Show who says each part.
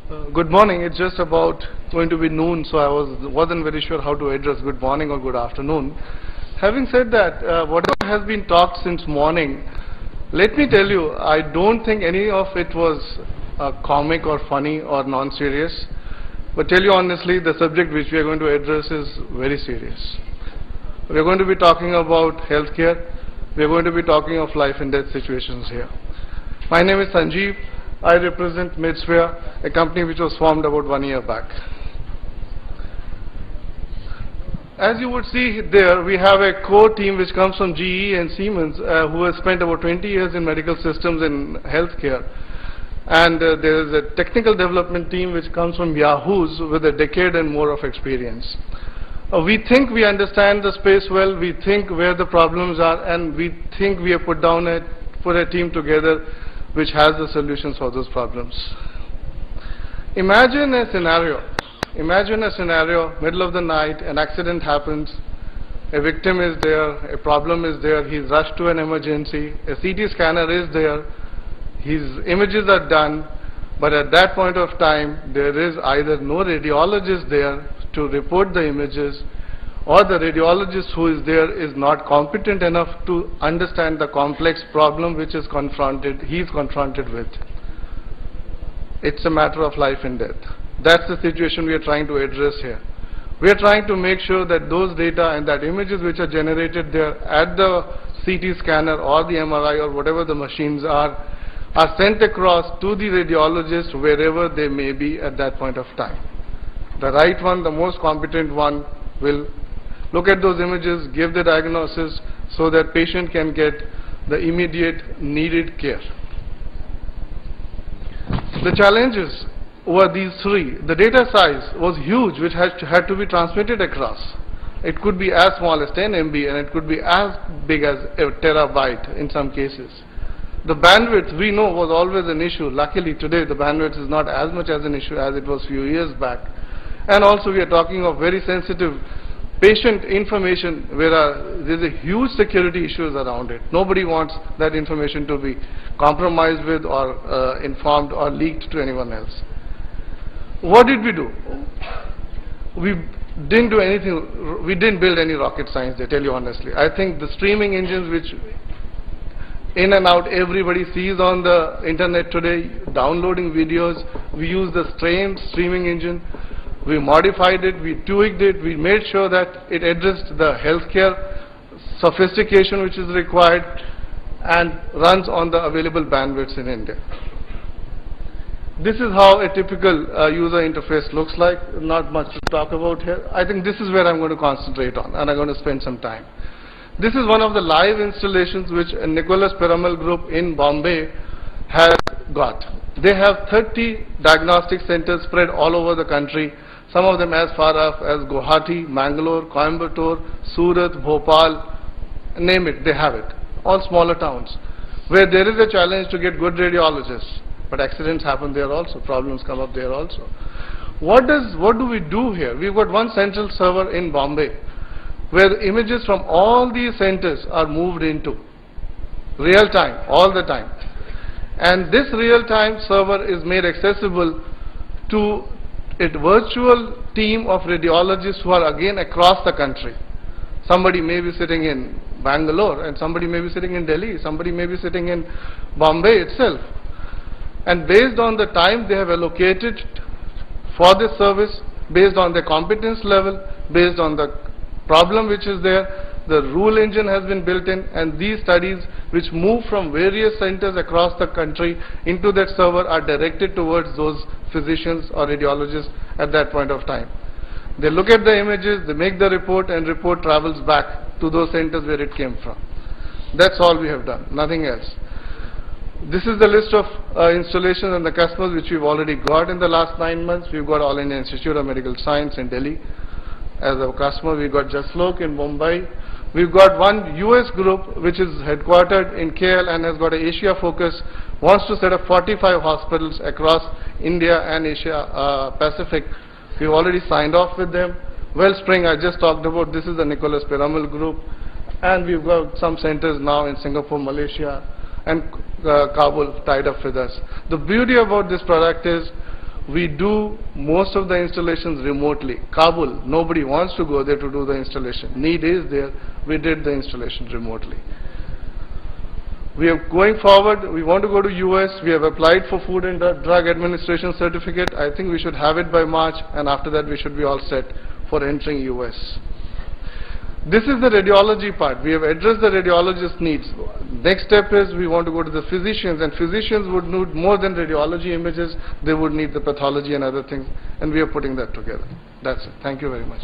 Speaker 1: Good morning. It's just about going to be noon, so I wasn't very sure how to address good morning or good afternoon. Having said that, whatever has been talked since morning, let me tell you, I don't think any of it was comic or funny or non-serious. But tell you honestly, the subject which we are going to address is very serious. We are going to be talking about healthcare. We are going to be talking of life and death situations here. My name is Sanjeev. I represent Midsphere, a company which was formed about 1 year back. As you would see there, we have a core team which comes from GE and Siemens, who has spent about 20 years in medical systems in healthcare. And there is a technical development team which comes from Yahoo's with a decade and more of experience. We think we understand the space well, we think where the problems are, and we think we have put a team together which has the solutions for those problems. Imagine a scenario, middle of the night, an accident happens, a victim is there, a problem is there, he's rushed to an emergency, a CT scanner is there, his images are done, but at that point of time, there is either no radiologist there to report the images, or the radiologist who is there is not competent enough to understand the complex problem which is he is confronted with. It's a matter of life and death. That's the situation we are trying to address here. We are trying to make sure that those data and that images which are generated there at the CT scanner or the MRI or whatever the machines are sent across to the radiologist wherever they may be at that point of time. The right one, the most competent one, will look at those images, give the diagnosis so that patient can get the immediate needed care. The challenges were these three. The data size was huge, which had to be transmitted across. It could be as small as 10 MB and it could be as big as a terabyte in some cases. The bandwidth, we know, was always an issue. Luckily today the bandwidth is not as much as an issue as it was a few years back. And also we are talking of very sensitive patient information where there's a huge security issues around it. Nobody wants that information to be compromised with or informed or leaked to anyone else. What did we do? We didn't do anything. We didn't build any rocket science, they tell you honestly. I think the streaming engines which in and out everybody sees on the internet today, downloading videos, we use the same streaming engine. We modified it, we tweaked it, we made sure that it addressed the healthcare sophistication which is required and runs on the available bandwidths in India. This is how a typical user interface looks like. Not much to talk about here. I think this is where I'm going to concentrate on and I'm going to spend some time. This is one of the live installations which Nicholas Piramal Group in Bombay has got. They have 30 diagnostic centers spread all over the country. Some of them as far off as Guwahati, Mangalore, Coimbatore, Surat, Bhopal, name it, they have it. All smaller towns where there is a challenge to get good radiologists. But accidents happen there also, problems come up there also. What do we do here? We've got one central server in Bombay where the images from all these centers are moved into real time, all the time. And this real-time server is made accessible to a virtual team of radiologists who are again across the country. Somebody may be sitting in Bangalore and somebody may be sitting in Delhi, somebody may be sitting in Bombay itself. And based on the time they have allocated for this service, based on their competence level, based on the problem which is there, the rule engine has been built in, and these studies which move from various centers across the country into that server are directed towards those physicians or radiologists at that point of time. They look at the images, they make the report, and report travels back to those centers where it came from. That's all we have done, nothing else. This is the list of installations and the customers which we've already got in the last 9 months. We've got All India Institute of Medical Science in Delhi as a customer. We've got Jaslok in Mumbai. We've got one US group which is headquartered in KL and has got an Asia focus, wants to set up 45 hospitals across India and Asia Pacific. We've already signed off with them. Wellspring I just talked about, this is the Nicholas Piramal Group, and we've got some centers now in Singapore, Malaysia and Kabul tied up with us. The beauty about this product is We do most of the installations remotely. Kabul, nobody wants to go there to do the installation. Need is there. We did the installation remotely. We are going forward. We want to go to US. We have applied for Food and Drug Administration certificate. I think we should have it by March, and after that we should be all set for entering US. This is the radiology part. We have addressed the radiologist needs. Next step is we want to go to the physicians, and physicians would need more than radiology images. They would need the pathology and other things, and we are putting that together. That's it. Thank you very much.